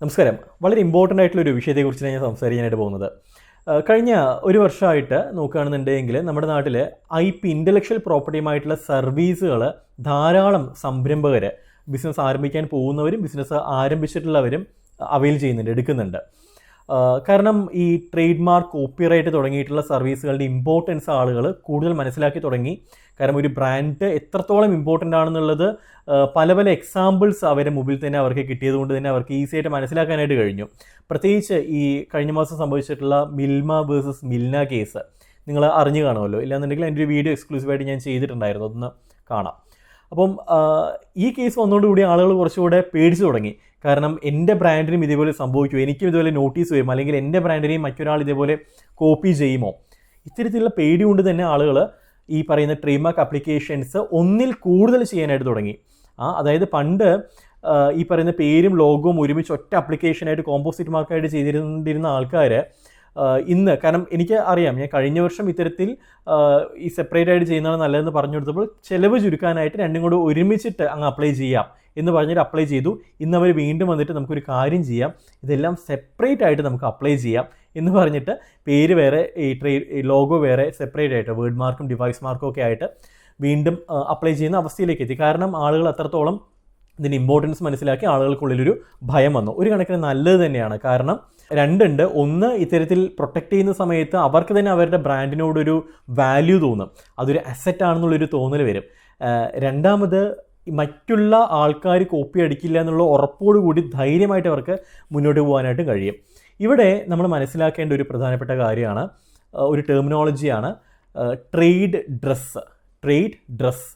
നമസ്കാരം. വളരെ ഇമ്പോർട്ടൻ്റ് ആയിട്ടുള്ളൊരു വിഷയത്തെക്കുറിച്ചാണ് ഞാൻ സംസാരിക്കാനായിട്ട് പോകുന്നത്. കഴിഞ്ഞ ഒരു വർഷമായിട്ട് നോക്കുകയാണെന്നുണ്ടെങ്കിൽ നമ്മുടെ നാട്ടിൽ ഇൻ്റലക്ച്വൽ പ്രോപ്പർട്ടിയുമായിട്ടുള്ള സർവീസുകൾ ധാരാളം സംരംഭകർ ബിസിനസ് ആരംഭിക്കാൻ പോകുന്നവരും ബിസിനസ് ആരംഭിച്ചിട്ടുള്ളവരും അവൈൽ ചെയ്യുന്നുണ്ട്, എടുക്കുന്നുണ്ട്. കാരണം ഈ ട്രേഡ് മാർക്ക്, കോപ്പിറൈറ്റ് തുടങ്ങിയിട്ടുള്ള സർവീസുകളുടെ ഇമ്പോർട്ടൻസ് ആളുകൾ കൂടുതൽ മനസ്സിലാക്കി തുടങ്ങി. കാരണം ഒരു ബ്രാൻഡ് എത്രത്തോളം ഇമ്പോർട്ടൻ്റ് ആണെന്നുള്ളത് പല പല എക്സാമ്പിൾസ് അവരുടെ മുമ്പിൽ തന്നെ അവർക്ക് കിട്ടിയത് കൊണ്ട് തന്നെ അവർക്ക് ഈസി ആയിട്ട് മനസ്സിലാക്കാനായിട്ട് കഴിഞ്ഞു. പ്രത്യേകിച്ച് ഈ കഴിഞ്ഞ മാസം സംഭവിച്ചിട്ടുള്ള മിൽമ വേഴ്സസ് മിൽന കേസ് നിങ്ങൾ അറിഞ്ഞു കാണുമല്ലോ. ഇല്ലാന്നുണ്ടെങ്കിൽ എൻ്റെ ഒരു വീഡിയോ എക്സ്ക്ലൂസീവായിട്ട് ഞാൻ ചെയ്തിട്ടുണ്ടായിരുന്നു, അതൊന്ന് കാണാം. അപ്പം ഈ കേസ് വന്നതോടുകൂടി ആളുകൾ കുറച്ചുകൂടെ പേടിച്ചു തുടങ്ങി. കാരണം എൻ്റെ ബ്രാൻഡിനും ഇതേപോലെ സംഭവിക്കുമോ, എനിക്കും ഇതുപോലെ നോട്ടീസ് വരും, അല്ലെങ്കിൽ എൻ്റെ ബ്രാൻഡിനെയും മറ്റൊരാൾ ഇതേപോലെ കോപ്പി ചെയ്യുമോ, ഇത്തരത്തിലുള്ള പേടി കൊണ്ട് തന്നെ ആളുകൾ ഈ പറയുന്ന ട്രേഡ് മാർക്ക് ആപ്ലിക്കേഷൻസ് ഒന്നിൽ കൂടുതൽ ചെയ്യാനായിട്ട് തുടങ്ങി. അതായത് പണ്ട് ഈ പറയുന്ന പേരും ലോഗോവും ഒരുമിച്ച് ഒറ്റ ആപ്ലിക്കേഷനായിട്ട് കോമ്പോസിറ്റ് മാർക്കായിട്ട് ചെയ്തിരുന്ന ആൾക്കാർ ഇന്ന്, കാരണം എനിക്ക് അറിയാം, ഞാൻ കഴിഞ്ഞ വർഷം ഇത്തരത്തിൽ ഈ സെപ്പറേറ്റ് ആയിട്ട് ചെയ്യുന്നതാണ് നല്ലതെന്ന് പറഞ്ഞു കൊടുത്തപ്പോൾ ചിലവ് ചുരുക്കാനായിട്ട് രണ്ടും കൂടെ ഒരുമിച്ചിട്ട് അങ്ങ് അപ്ലൈ ചെയ്യാം എന്ന് പറഞ്ഞിട്ട് അപ്ലൈ ചെയ്തു. ഇന്ന് അവർ വീണ്ടും വന്നിട്ട് നമുക്കൊരു കാര്യം ചെയ്യാം, ഇതെല്ലാം സെപ്പറേറ്റ് ആയിട്ട് നമുക്ക് അപ്ലൈ ചെയ്യാം എന്ന് പറഞ്ഞിട്ട് പേര് വേറെ, ഈ ലോഗോ വേറെ സെപ്പറേറ്റ് ആയിട്ട് വേർഡ് മാർക്കും ഡിവൈസ് മാർക്കും ഒക്കെ ആയിട്ട് വീണ്ടും അപ്ലൈ ചെയ്യുന്ന അവസ്ഥയിലേക്ക് എത്തി. കാരണം ആളുകൾ അത്രത്തോളം ഇതിൻ്റെ ഇമ്പോർട്ടൻസ് മനസ്സിലാക്കി ആളുകൾക്കുള്ളിലൊരു ഭയം വന്നു. ഒരു കണക്കിന് നല്ലത് തന്നെയാണ്. കാരണം രണ്ടുണ്ട്. ഒന്ന്, ഇത്തരത്തിൽ പ്രൊട്ടക്റ്റ് ചെയ്യുന്ന സമയത്ത് അവർക്ക് തന്നെ അവരുടെ ബ്രാൻഡിനോടൊരു വാല്യൂ തോന്നും, അതൊരു അസറ്റ് ആണെന്നുള്ളൊരു തോന്നൽ വരും. രണ്ടാമത്, മറ്റുള്ള ആൾക്കാർ കോപ്പി അടിക്കില്ല എന്നുള്ള ഉറപ്പോടുകൂടി ധൈര്യമായിട്ട് അവർക്ക് മുന്നോട്ട് പോകാനായിട്ട് കഴിയും. ഇവിടെ നമ്മൾ മനസ്സിലാക്കേണ്ട ഒരു പ്രധാനപ്പെട്ട കാര്യമാണ്, ഒരു ടെർമിനോളജിയാണ് ട്രേഡ് ഡ്രസ്സ്. ട്രേഡ് ഡ്രസ്സ്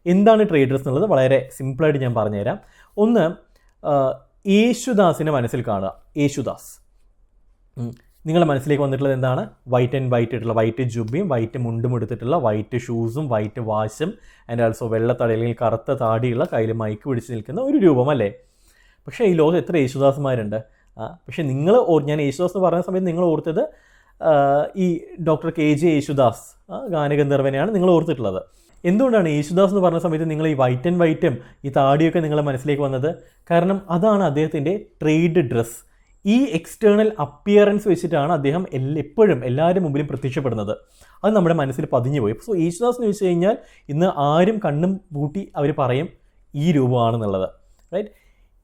എന്താണ് ട്രേഡ് ഡ്രസ്സ് എന്നുള്ളത് വളരെ സിമ്പിളായിട്ട് ഞാൻ പറഞ്ഞുതരാം. ഒന്ന്, യേശുദാസിനെ മനസ്സിൽ കാണുക. യേശുദാസ് നിങ്ങളുടെ മനസ്സിലേക്ക് വന്നിട്ടുള്ളത് എന്താണ്? വൈറ്റ് ആൻഡ് വൈറ്റ് ആയിട്ടുള്ള വൈറ്റ് ജുബയും വൈറ്റ് മുണ്ടും എടുത്തിട്ടുള്ള വൈറ്റ് ഷൂസും വൈറ്റ് വാച്ചും ആൻഡ് ആൾസോ വെള്ളത്തടി അല്ലെങ്കിൽ കറുത്ത താടിയുള്ള കയ്യിൽ മൈക്ക് പിടിച്ച് നിൽക്കുന്ന ഒരു രൂപം അല്ലേ? പക്ഷേ ഈ ലോകത്ത് എത്ര യേശുദാസ്മാരുണ്ട്? പക്ഷേ ഞാൻ യേശുദാസ് എന്ന് പറയുന്ന സമയത്ത് നിങ്ങൾ ഓർത്തത് ഈ ഡോക്ടർ KJ യേശുദാസ് ഗാനഗന്ധർവനെയാണ് നിങ്ങൾ ഓർത്തിട്ടുള്ളത്. എന്തുകൊണ്ടാണ് യേശുദാസ് എന്ന് പറഞ്ഞ സമയത്ത് നിങ്ങൾ ഈ വൈറ്റ് ആൻഡ് വൈറ്റും ഈ താടിയൊക്കെ നിങ്ങളുടെ മനസ്സിലേക്ക് വന്നത്? കാരണം അതാണ് അദ്ദേഹത്തിൻ്റെ ട്രേഡ് ഡ്രസ്സ്. ഈ എക്സ്റ്റേണൽ അപ്പിയറൻസ് വെച്ചിട്ടാണ് അദ്ദേഹം എപ്പോഴും എല്ലാവരും മുമ്പിലും പ്രത്യക്ഷപ്പെടുന്നത്. അത് നമ്മുടെ മനസ്സിൽ പതിഞ്ഞു പോയി. സോ യേശുദാസ് എന്ന് വെച്ച് കഴിഞ്ഞാൽ ഇന്ന് ആരും കണ്ണും പൂട്ടി അവർ പറയും ഈ രൂപമാണെന്നുള്ളത്, റൈറ്റ്?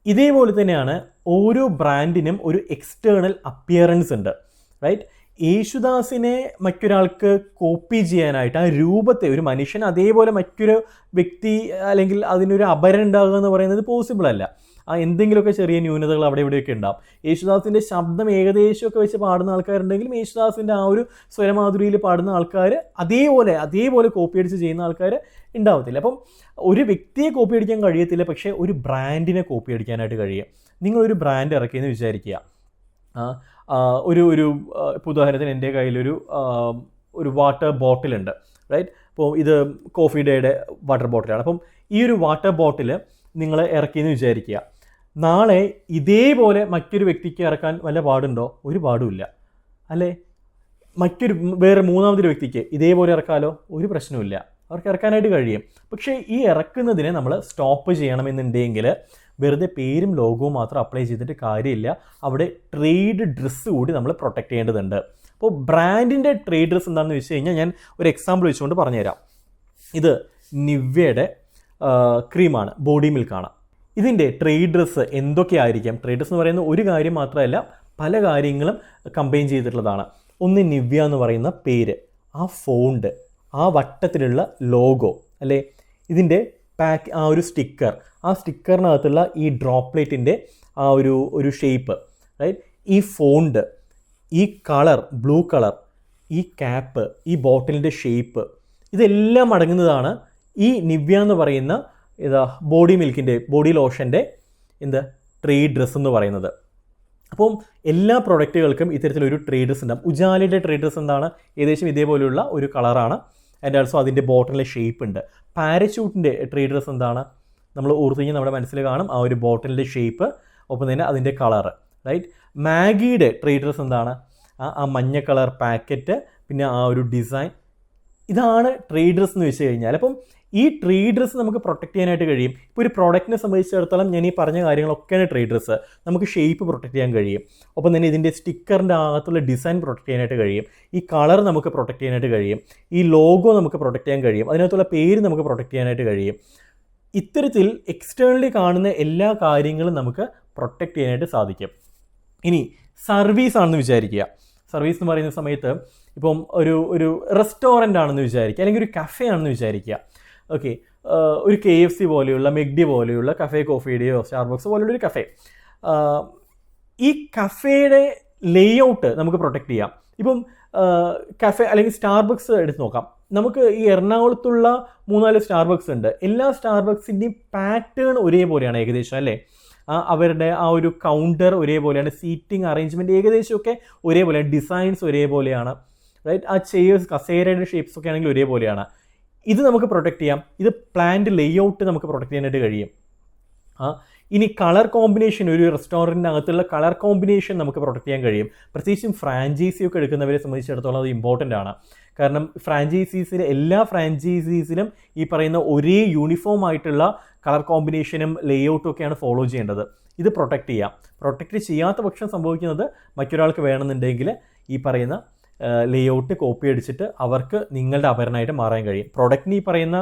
ഇതേപോലെ തന്നെയാണ് ഓരോ ബ്രാൻഡിനും ഒരു എക്സ്റ്റേണൽ അപ്പിയറൻസ് ഉണ്ട്, റൈറ്റ്? യേശുദാസിനെ മറ്റൊരാൾക്ക് കോപ്പി ചെയ്യാനായിട്ട് ആ രൂപത്തെ, ഒരു മനുഷ്യൻ അതേപോലെ മറ്റൊരു വ്യക്തി അല്ലെങ്കിൽ അതിനൊരു അപരം ഉണ്ടാകുക എന്ന് പറയുന്നത് പോസിബിൾ അല്ല. എന്തെങ്കിലുമൊക്കെ ചെറിയ ന്യൂനതകൾ അവിടെ ഇവിടെയൊക്കെ ഉണ്ടാവും. യേശുദാസിൻ്റെ ശബ്ദം ഏകദേശമൊക്കെ വെച്ച് പാടുന്ന ആൾക്കാരുണ്ടെങ്കിലും യേശുദാസിൻ്റെ ആ ഒരു സ്വരമാധുരിയിൽ പാടുന്ന ആൾക്കാർ അതേപോലെ കോപ്പി അടിച്ച് ചെയ്യുന്ന ആൾക്കാർ ഉണ്ടാവത്തില്ല. അപ്പം ഒരു വ്യക്തിയെ കോപ്പി അടിക്കാൻ കഴിയത്തില്ല, പക്ഷേ ഒരു ബ്രാൻഡിനെ കോപ്പി അടിക്കാനായിട്ട് കഴിയും. നിങ്ങളൊരു ബ്രാൻഡ് ഇറക്കിയെന്ന് വിചാരിക്കുക. ഒരു ഉദാഹരണത്തിന് എൻ്റെ കയ്യിലൊരു വാട്ടർ ബോട്ടിലുണ്ട്, റൈറ്റ്? അപ്പോൾ ഇത് കോഫി ഡേയുടെ വാട്ടർ ബോട്ടിലാണ്. അപ്പം ഈ ഒരു വാട്ടർ ബോട്ടിൽ നിങ്ങൾ ഇറക്കിയെന്ന് വിചാരിക്കുക. നാളെ ഇതേപോലെ മറ്റൊരു വ്യക്തിക്ക് ഇറക്കാൻ വല്ല പാടുണ്ടോ? ഒരു പാടുമില്ല, അല്ലേ? വേറെ മൂന്നാമതൊരു വ്യക്തിക്ക് ഇതേപോലെ ഇറക്കാലോ? ഒരു പ്രശ്നമില്ല, അവർക്ക് ഇറക്കാനായിട്ട് കഴിയും. പക്ഷേ ഈ ഇറക്കുന്നതിനെ നമ്മൾ സ്റ്റോപ്പ് ചെയ്യണമെന്നുണ്ടെങ്കിൽ വെറുതെ പേരും ലോഗോവും മാത്രം അപ്ലൈ ചെയ്തിട്ട് കാര്യമില്ല. അവിടെ ട്രേഡ് ഡ്രസ്സ് കൂടി നമ്മൾ പ്രൊട്ടക്റ്റ് ചെയ്യേണ്ടതുണ്ട്. അപ്പോൾ ബ്രാൻഡിൻ്റെ ട്രേഡ് ഡ്രസ്സ് എന്താണെന്ന് വെച്ച് കഴിഞ്ഞാൽ ഞാൻ ഒരു എക്സാമ്പിൾ വെച്ചുകൊണ്ട് പറഞ്ഞുതരാം. ഇത് നിവ്യയുടെ ക്രീമാണ്, ബോഡി മിൽക്കാണ്. ഇതിൻ്റെ ട്രേഡ് ഡ്രസ്സ് എന്തൊക്കെയായിരിക്കാം? ട്രേഡ് ഡ്രസ്സ് എന്ന് പറയുന്ന ഒരു കാര്യം മാത്രമല്ല, പല കാര്യങ്ങളും കമ്പൈൻ ചെയ്തിട്ടുള്ളതാണ്. ഒന്ന്, നിവ്യ എന്ന് പറയുന്ന പേര്, ആ ഫോണ്ട്, ആ വട്ടത്തിലുള്ള ലോഗോ, അല്ലേ? ഇതിൻ്റെ ആ ഒരു സ്റ്റിക്കർ, ആ സ്റ്റിക്കറിനകത്തുള്ള ഈ ഡ്രോപ്ലെറ്റിൻ്റെ ആ ഒരു ഷേപ്പ്, റൈറ്റ്? ഈ ഫോണ്ട്, ഈ കളർ, ബ്ലൂ കളർ, ഈ ക്യാപ്പ്, ഈ ബോട്ടിലിൻ്റെ ഷേപ്പ്, ഇതെല്ലാം അടങ്ങുന്നതാണ് ഈ നിവ്യ എന്ന് പറയുന്ന ബോഡി മിൽക്കിൻ്റെ, ബോഡി ലോഷൻ്റെ ട്രേഡ് ഡ്രസ്സ് എന്ന് പറയുന്നത്. അപ്പം എല്ലാ പ്രൊഡക്റ്റുകൾക്കും ഇത്തരത്തിലൊരു ട്രേഡ് ഡ്രസ്സ് ഉണ്ടാകും. ഉജാലയുടെ ട്രേഡ് ഡ്രസ്സ് എന്താണ്? ഏകദേശം ഇതേപോലെയുള്ള ഒരു കളറാണ്. ആൻഡ് ആൾസോ അതിൻ്റെ ബോട്ടിലെ ഷേപ്പ് ഉണ്ട്. പാരച്യൂട്ടിൻ്റെ ട്രേഡ് ഡ്രസ്സ് എന്താണ്? നമ്മൾ ഓർത്ത് കഴിഞ്ഞാൽ നമ്മുടെ മനസ്സിൽ കാണും ആ ഒരു ബോട്ടിലിൻ്റെ ഷേപ്പ്, ഒപ്പം തന്നെ അതിൻ്റെ കളറ്, റൈറ്റ്? മാഗിയുടെ ട്രേഡ് ഡ്രസ്സ് എന്താണ്? ആ മഞ്ഞ കളർ പാക്കറ്റ്, പിന്നെ ആ ഒരു ഡിസൈൻ. ഇതാണ് ട്രേഡ് ഡ്രസ്സ് എന്ന് വെച്ച് കഴിഞ്ഞാൽ. അപ്പം ഈ ട്രേഡ് ഡ്രസ്സ് നമുക്ക് പ്രൊട്ടക്ട് ചെയ്യാനായിട്ട് കഴിയും. ഇപ്പോൾ ഒരു പ്രോഡക്റ്റിനെ സംബന്ധിച്ചിടത്തോളം ഞാൻ ഈ പറഞ്ഞ കാര്യങ്ങളൊക്കെയാണ് ട്രേഡ് ഡ്രസ്സ്. നമുക്ക് ഷേപ്പ് പ്രൊട്ടക്ട് ചെയ്യാൻ കഴിയും, ഒപ്പം തന്നെ ഇതിൻ്റെ സ്റ്റിക്കറിൻ്റെ അകത്തുള്ള ഡിസൈൻ പ്രൊട്ടക്ട് ചെയ്യാനായിട്ട് കഴിയും, ഈ കളർ നമുക്ക് പ്രൊട്ടക്ട് ചെയ്യാനായിട്ട് കഴിയും, ഈ ലോഗോ നമുക്ക് പ്രൊട്ടക്ട് ചെയ്യാൻ കഴിയും, അതിനകത്തുള്ള പേര് നമുക്ക് പ്രൊട്ടക്ട് ചെയ്യാനായിട്ട് കഴിയും. ഇത്തരത്തിൽ എക്സ്റ്റേണലി കാണുന്ന എല്ലാ കാര്യങ്ങളും നമുക്ക് പ്രൊട്ടക്ട് ചെയ്യാനായിട്ട് സാധിക്കും. ഇനി സർവീസ് ആണെന്ന് വിചാരിക്കുക. സർവീസ് എന്ന് പറയുന്ന സമയത്ത് ഇപ്പം ഒരു റെസ്റ്റോറൻ്റ് ആണെന്ന് വിചാരിക്കുക, അല്ലെങ്കിൽ ഒരു കഫേ ആണെന്ന് വിചാരിക്കുക. ഓക്കെ, ഒരു KFC പോലെയുള്ള, മെഗ്ഡി പോലെയുള്ള കഫേ, കോഫിയുടെയോ സ്റ്റാർബക്സ് പോലെയുള്ള ഒരു കഫേ. ഈ കഫേയുടെ ലേഔട്ട് നമുക്ക് പ്രൊട്ടക്ട് ചെയ്യാം. ഇപ്പം കഫേ അല്ലെങ്കിൽ സ്റ്റാർബക്സ് എടുത്ത് നോക്കാം. നമുക്ക് ഈ എറണാകുളത്തുള്ള 3-4 സ്റ്റാർബക്സ് ഉണ്ട്. എല്ലാ സ്റ്റാർബക്സിൻ്റെയും പാറ്റേൺ ഒരേപോലെയാണ് ഏകദേശം, അല്ലേ? അവരുടെ ആ ഒരു കൗണ്ടർ ഒരേപോലെയാണ്, സീറ്റിംഗ് അറേഞ്ച്മെൻറ്റ് ഏകദേശമൊക്കെ ഒരേപോലെയാണ്, ഡിസൈൻസ് ഒരേപോലെയാണ്, റൈറ്റ്? ആ ചെയേഴ്സ്, കസേരയുടെ ഷേപ്സ് ഒക്കെ ആണെങ്കിൽ ഒരേപോലെയാണ്. ഇത് നമുക്ക് പ്രൊട്ടക്ട് ചെയ്യാം. ഇത് പ്ലാന്റ് ലേഔട്ട് നമുക്ക് പ്രൊട്ടക്ട് ചെയ്യാനായിട്ട് കഴിയും. ഇനി കളർ കോമ്പിനേഷൻ, ഒരു റെസ്റ്റോറൻറ്റിനകത്തുള്ള കളർ കോമ്പിനേഷൻ നമുക്ക് പ്രൊട്ടക്ട് ചെയ്യാൻ കഴിയും. പ്രത്യേകിച്ചും ഫ്രാഞ്ചൈസിയൊക്കെ എടുക്കുന്നവരെ സംബന്ധിച്ചിടത്തോളം അത് ഇമ്പോർട്ടൻ്റ് ആണ്. കാരണം എല്ലാ ഫ്രാഞ്ചൈസീസിലും ഈ പറയുന്ന ഒരേ യൂണിഫോം ആയിട്ടുള്ള കളർ കോമ്പിനേഷനും ലേഔട്ടും ഒക്കെയാണ് ഫോളോ ചെയ്യേണ്ടത്. ഇത് പ്രൊട്ടക്ട് ചെയ്യാം. പ്രൊട്ടക്ട് ചെയ്യാത്ത പക്ഷം സംഭവിക്കുന്നത് മറ്റൊരാൾക്ക് വേണമെന്നുണ്ടെങ്കിൽ ഈ പറയുന്ന ലേഔട്ട് കോപ്പി അടിച്ചിട്ട് അവർക്ക് നിങ്ങളുടെ അപരനായിട്ട് മാറാൻ കഴിയും. പ്രൊഡക്റ്റിന് ഈ പറയുന്ന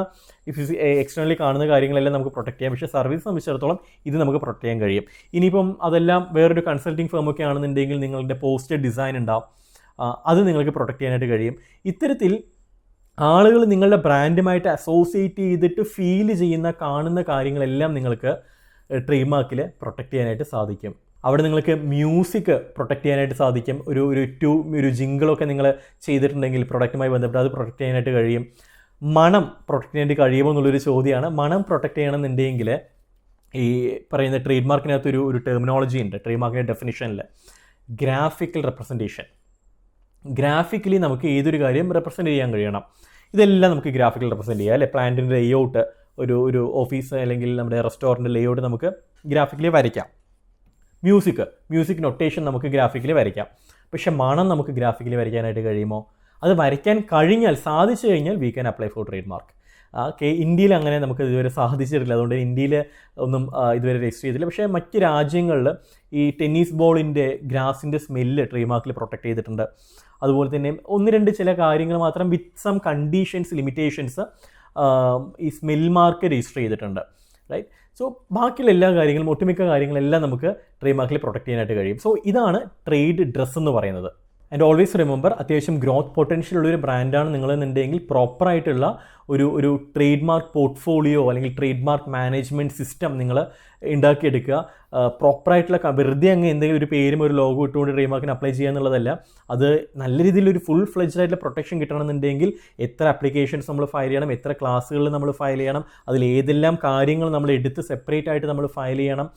എക്സ്റ്റേണലി കാണുന്ന കാര്യങ്ങളെല്ലാം നമുക്ക് പ്രൊട്ടക്ട് ചെയ്യാം, പക്ഷേ സർവീസ് സംബന്ധിച്ചിടത്തോളം ഇത് നമുക്ക് പ്രൊട്ടക്ട് ചെയ്യാൻ കഴിയും. ഇനിയിപ്പം അതെല്ലാം വേറൊരു കൺസൾട്ടിങ് ഫേമൊക്കെ ആണെന്നുണ്ടെങ്കിൽ നിങ്ങളുടെ പോസ്റ്റർ ഡിസൈൻ ഉണ്ടാവും, അത് നിങ്ങൾക്ക് പ്രൊട്ടക്ട് ചെയ്യാനായിട്ട് കഴിയും. ഇത്തരത്തിൽ ആളുകൾ നിങ്ങളുടെ ബ്രാൻഡുമായിട്ട് അസോസിയേറ്റ് ചെയ്തിട്ട് ഫീൽ ചെയ്യുന്ന, കാണുന്ന കാര്യങ്ങളെല്ലാം നിങ്ങൾക്ക് ട്രേഡ് പ്രൊട്ടക്ട് ചെയ്യാനായിട്ട് സാധിക്കും. അവിടെ നിങ്ങൾക്ക് മ്യൂസിക് പ്രൊട്ടക്ട് ചെയ്യാനായിട്ട് സാധിക്കും. ഒരു ജിങ്കിളൊക്കെ നിങ്ങൾ ചെയ്തിട്ടുണ്ടെങ്കിൽ പ്രൊഡക്റ്റുമായി ബന്ധപ്പെട്ട് അത് പ്രൊട്ടക്ട് ചെയ്യാനായിട്ട് കഴിയും. മണം പ്രൊട്ടക്ട് ചെയ്യാനായിട്ട് കഴിയുമോ എന്നുള്ളൊരു ചോദ്യമാണ്. മണം പ്രൊട്ടക്ട് ചെയ്യണമെന്നുണ്ടെങ്കിൽ ഈ പറയുന്ന ട്രേഡ് മാർക്കിനകത്ത് ഒരു ടെർമിനോളജി ഉണ്ട്. ട്രേഡ് മാർക്കിൻ്റെ ഡെഫിനിഷനിൽ ഗ്രാഫിക്കൽ റെപ്രസെൻറ്റേഷൻ. ഗ്രാഫിക്കലി നമുക്ക് ഏതൊരു കാര്യം റെപ്രസെൻറ്റ് ചെയ്യാൻ കഴിയണം. ഇതെല്ലാം നമുക്ക് ഗ്രാഫിക്കൽ റെപ്രസെൻറ്റ് ചെയ്യാം, അല്ലേ? പ്ലാന്റിൻ്റെ ലേഔട്ട്, ഒരു ഓഫീസ് അല്ലെങ്കിൽ നമ്മുടെ റെസ്റ്റോറൻറ്റ് ലേഔട്ട് നമുക്ക് ഗ്രാഫിക്കലി വരയ്ക്കാം. മ്യൂസിക് നൊട്ടേഷൻ നമുക്ക് ഗ്രാഫിക്കലി വരയ്ക്കാം. പക്ഷേ മണം നമുക്ക് ഗ്രാഫിക്കലി വരയ്ക്കാനായിട്ട് കഴിയുമോ? അത് വരയ്ക്കാൻ സാധിച്ചു കഴിഞ്ഞാൽ we can apply for trade mark. ഇന്ത്യയിൽ അങ്ങനെ നമുക്ക് ഇതുവരെ സാധിച്ചിട്ടില്ല, അതുകൊണ്ട് ഇന്ത്യയിൽ ഒന്നും ഇതുവരെ രജിസ്റ്റർ ചെയ്തില്ല. പക്ഷേ മറ്റ് രാജ്യങ്ങളിൽ ഈ ടെന്നീസ് ബോളിൻ്റെ ഗ്രാസിൻ്റെ സ്മെല്ല് ട്രേഡ് മാർക്കിൽ പ്രൊട്ടക്ട് ചെയ്തിട്ടുണ്ട്. അതുപോലെ തന്നെ 1-2 ചില കാര്യങ്ങൾ മാത്രം വിത്ത് സം കണ്ടീഷൻസ്, ലിമിറ്റേഷൻസ് ഈ സ്മെൽ മാർക്ക് രജിസ്റ്റർ ചെയ്തിട്ടുണ്ട്, റൈറ്റ്? സോ ബാക്കിയുള്ള എല്ലാ കാര്യങ്ങളും, ഒട്ടുമിക്ക കാര്യങ്ങളെല്ലാം നമുക്ക് ട്രേഡ് മാർക്കിൽ പ്രൊട്ടക്ട് ചെയ്യാനായിട്ട് കഴിയും. സോ ഇതാണ് ട്രേഡ് ഡ്രസ്സ് എന്ന് പറയുന്നത്. ആൻഡ് ഓൾവേസ് റിമെമ്പർ, അത്യാവശ്യം ഗ്രോത്ത് പൊട്ടൻഷ്യൽ ഉള്ളൊരു ബ്രാൻഡാണ് നിങ്ങളെന്നുണ്ടെങ്കിൽ പ്രോപ്പറായിട്ടുള്ള ഒരു ട്രേഡ് മാർക്ക് പോർട്ട്ഫോളിയോ അല്ലെങ്കിൽ ട്രേഡ് മാർക്ക് മാനേജ്മെൻറ്റ് സിസ്റ്റം നിങ്ങൾ ഉണ്ടാക്കിയെടുക്കുക. പ്രോപ്പറായിട്ടുള്ള, വെറുതെ അങ്ങ് എന്തെങ്കിലും ഒരു പേരും ഒരു ലോഗോ ഇട്ടുകൊണ്ട് ട്രേഡ് മാർക്കിന് അപ്ലൈ ചെയ്യുക എന്നുള്ളതല്ല. അത് നല്ല രീതിയിൽ ഒരു ഫുൾ ഫ്ലെഡ്ജ്ഡ് ആയിട്ടുള്ള പ്രൊട്ടക്ഷൻ കിട്ടണമെന്നുണ്ടെങ്കിൽ എത്ര ആപ്ലിക്കേഷൻസ് നമ്മൾ ഫയൽ ചെയ്യണം, എത്ര ക്ലാസ്സുകളിൽ നമ്മൾ ഫയൽ ചെയ്യണം, അതിൽ ഏതെല്ലാം കാര്യങ്ങൾ നമ്മൾ എടുത്ത് സെപ്പറേറ്റ് ആയിട്ട് നമ്മൾ ഫയൽ ചെയ്യണം,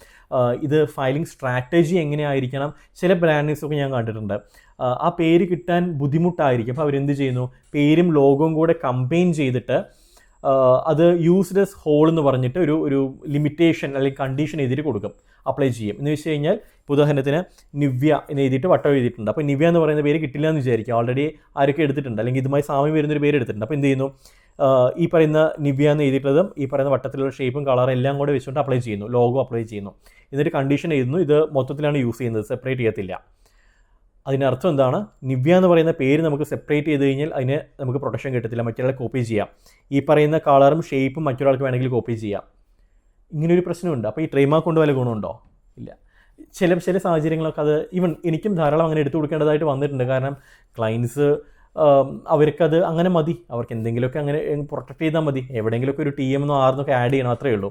ഇത് ഫയലിംഗ് സ്ട്രാറ്റജി എങ്ങനെയായിരിക്കണം. ചില ബ്രാൻഡ്സൊക്കെ ഞാൻ കണ്ടിട്ടുണ്ട്, ആ പേര് കിട്ടാൻ ബുദ്ധിമുട്ടായിരിക്കും. അപ്പോൾ അവരെന്ത് ചെയ്യുന്നു, പേരും ലോഗോയും കൂടെ കമ്പൈൻ ചെയ്തിട്ട് അത് യൂസ്ഡ് ഹോൾ എന്ന് പറഞ്ഞിട്ട് ഒരു ലിമിറ്റേഷൻ അല്ലെങ്കിൽ കണ്ടീഷൻ എഴുതിയിട്ട് കൊടുക്കും, അപ്ലൈ ചെയ്യും. എന്ന് വെച്ച് കഴിഞ്ഞാൽ ഉദാഹരണത്തിന് നിവ്യ എന്ന് എഴുതിയിട്ട് വട്ടം എഴുതിയിട്ടുണ്ട്. അപ്പോൾ നിവ്യ എന്ന് പറയുന്ന പേര് കിട്ടില്ല എന്ന് വിചാരിക്കും, ഓൾറെഡി ആരൊക്കെ എടുത്തിട്ടുണ്ട് അല്ലെങ്കിൽ ഇതുമായി സാമ്യം വരുന്നൊരു പേര് എടുത്തിട്ടുണ്ട്. അപ്പോൾ എന്ത് ചെയ്യുന്നു, ഈ പറയുന്ന നിവ്യ എന്ന് എഴുതിയിട്ടുള്ളതും ഈ പറയുന്ന വട്ടത്തിലുള്ള ഷേപ്പും കളറും എല്ലാം കൂടെ വെച്ചുകൊണ്ട് അപ്ലൈ ചെയ്യുന്നു, ലോഗോ അപ്ലൈ ചെയ്യുന്നു. എന്നിട്ട് കണ്ടീഷൻ എഴുതുന്നു, ഇത് മൊത്തത്തിലാണ് യൂസ് ചെയ്യുന്നത്, സെപ്പറേറ്റ് ചെയ്യത്തില്ല. അതിനർത്ഥം എന്താണ്, നിവ്യ എന്ന് പറയുന്ന പേര് നമുക്ക് സെപ്പറേറ്റ് ചെയ്ത് കഴിഞ്ഞാൽ അതിന് നമുക്ക് പ്രൊട്ടക്ഷൻ കിട്ടത്തില്ല, മറ്റൊരാളെ കോപ്പി ചെയ്യാം. ഈ പറയുന്ന കളറും ഷേപ്പും മറ്റൊരാൾക്ക് വേണമെങ്കിൽ കോപ്പി ചെയ്യാം. ഇങ്ങനൊരു പ്രശ്നമുണ്ട്. അപ്പോൾ ഈ ട്രേഡ് മാർക്ക് കൊണ്ട് വല്ല ഗുണമുണ്ടോ? ഇല്ല. ചില സാഹചര്യങ്ങളൊക്കെ അത് എനിക്കും ധാരാളം അങ്ങനെ എടുത്തു കൊടുക്കേണ്ടതായിട്ട് വന്നിട്ടുണ്ട്. കാരണം ക്ലയൻസ് അവർക്കത് അങ്ങനെ മതി, അവർക്ക് എന്തെങ്കിലുമൊക്കെ അങ്ങനെ പ്രൊട്ടക്ട് ചെയ്താൽ മതി, എവിടെയെങ്കിലുമൊക്കെ ഒരു TM എന്നോ R എന്നൊക്കെ ആഡ് ചെയ്യണം, അത്രയേ ഉള്ളൂ.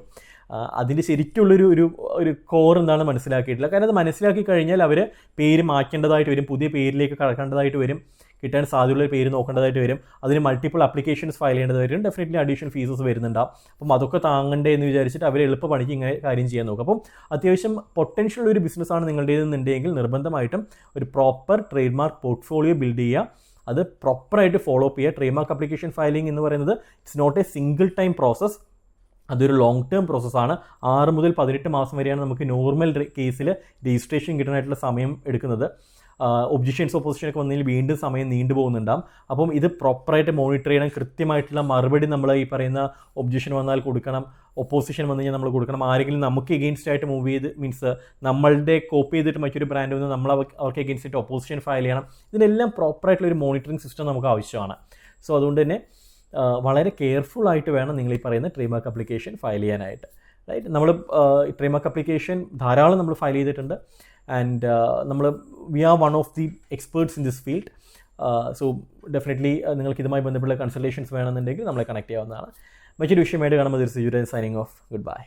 അതിൻ്റെ ശരിക്കുള്ളൊരു കോർ എന്താണ് മനസ്സിലാക്കിയിട്ടില്ല. കാരണം അത് മനസ്സിലാക്കി കഴിഞ്ഞാൽ അവർ പേര് മാറ്റേണ്ടതായിട്ട് വരും, പുതിയ പേരിലേക്ക് കടക്കേണ്ടതായിട്ട് വരും, കിട്ടാൻ സാധ്യതയുള്ള പേര് നോക്കേണ്ടതായിട്ട് വരും, അതിന് മൾട്ടിപ്പിൾ ആപ്ലിക്കേഷൻസ് ഫയൽ ചെയ്യേണ്ടത് വരും, ഡെഫിനറ്റ്ലി അഡീഷണൽ ഫീസസ് വരുന്നുണ്ടാവും. അപ്പം അതൊക്കെ താങ്ങണ്ടേ എന്ന് വിചാരിച്ചിട്ട് അവർ എളുപ്പ പണിക്ക് ഇങ്ങനെ കാര്യം ചെയ്യാൻ നോക്കും. അപ്പം അത്യാവശ്യം പൊട്ടൻഷ്യൽ ഒരു ബിസിനസ്സാണ് നിങ്ങളുടേതെന്നുണ്ടെങ്കിൽ നിർബന്ധമായിട്ടും ഒരു proper trademark portfolio build ചെയ്യുക, അത് പ്രോപ്പറായിട്ട് ഫോളോ അപ്പ് ചെയ്യുക. ട്രേഡ് മാർക്ക് ആപ്ലിക്കേഷൻ ഫയലിംഗ് എന്ന് പറയുന്നത് it's not a single time process, അതൊരു ലോങ് ടേം പ്രോസസ്സാണ്. 6 മുതൽ 18 മാസം വരെയാണ് നമുക്ക് നോർമൽ കേസിൽ രജിസ്ട്രേഷൻ കിട്ടാനായിട്ടുള്ള സമയം എടുക്കുന്നത്. ഒബ്ജക്ഷൻസ് ഒപ്പോസിഷനൊക്കെ വന്നതിൽ വീണ്ടും സമയം നീണ്ടു പോകുന്നുണ്ടാകും. അപ്പം ഇത് പ്രോപ്പറായിട്ട് മോണിറ്റർ ചെയ്യണം, കൃത്യമായിട്ടുള്ള മറുപടി നമ്മൾ ഈ പറയുന്ന ഒബ്ജക്ഷൻ വന്നാൽ കൊടുക്കണം, ഒപ്പോസിഷൻ വന്നു കഴിഞ്ഞാൽ നമ്മൾ കൊടുക്കണം. ആരെങ്കിലും നമുക്ക് എഗെയിൻസ്റ്റ് ആയിട്ട് മൂവ് ചെയ്ത് മീൻസ് നമ്മളുടെ കോപ്പി ചെയ്തിട്ട് മറ്റൊരു ബ്രാൻഡ് വന്ന് നമ്മൾ അവർക്ക് എഗെയിൻസ്റ്റ് ആയിട്ട് ഒപ്പോസിഷൻ ഫയൽ ചെയ്യണം. ഇതിനെല്ലാം പ്രോപ്പറായിട്ടുള്ളൊരു മോണിറ്ററിംഗ് സിസ്റ്റം നമുക്ക് ആവശ്യമാണ്. സോ അതുകൊണ്ട് തന്നെ വളരെ കെയർഫുൾ ആയിട്ട് വേണം നിങ്ങൾ ഈ പറയുന്ന ട്രേഡ് മാർക്ക് ആപ്ലിക്കേഷൻ ഫയൽ ചെയ്യാനായിട്ട്. റൈറ്റ്, നമ്മൾ ട്രേഡ് മാർക്ക് ആപ്ലിക്കേഷൻ ധാരാളം നമ്മൾ ഫയൽ ചെയ്തിട്ടുണ്ട്. ആൻഡ് നമ്മൾ we are one of the experts in this field. So definitely നിങ്ങൾക്ക് ഇതുമായി ബന്ധപ്പെട്ട കൺസൾട്ടേഷൻസ് വേണമെന്നുണ്ടെങ്കിൽ നമ്മളെ കണക്ട് ചെയ്യാവുന്നതാണ്. മറ്റൊരു വിഷയമായിട്ട് കാണുമ്പോൾ സൈനിങ് ഓഫ്. Good bye.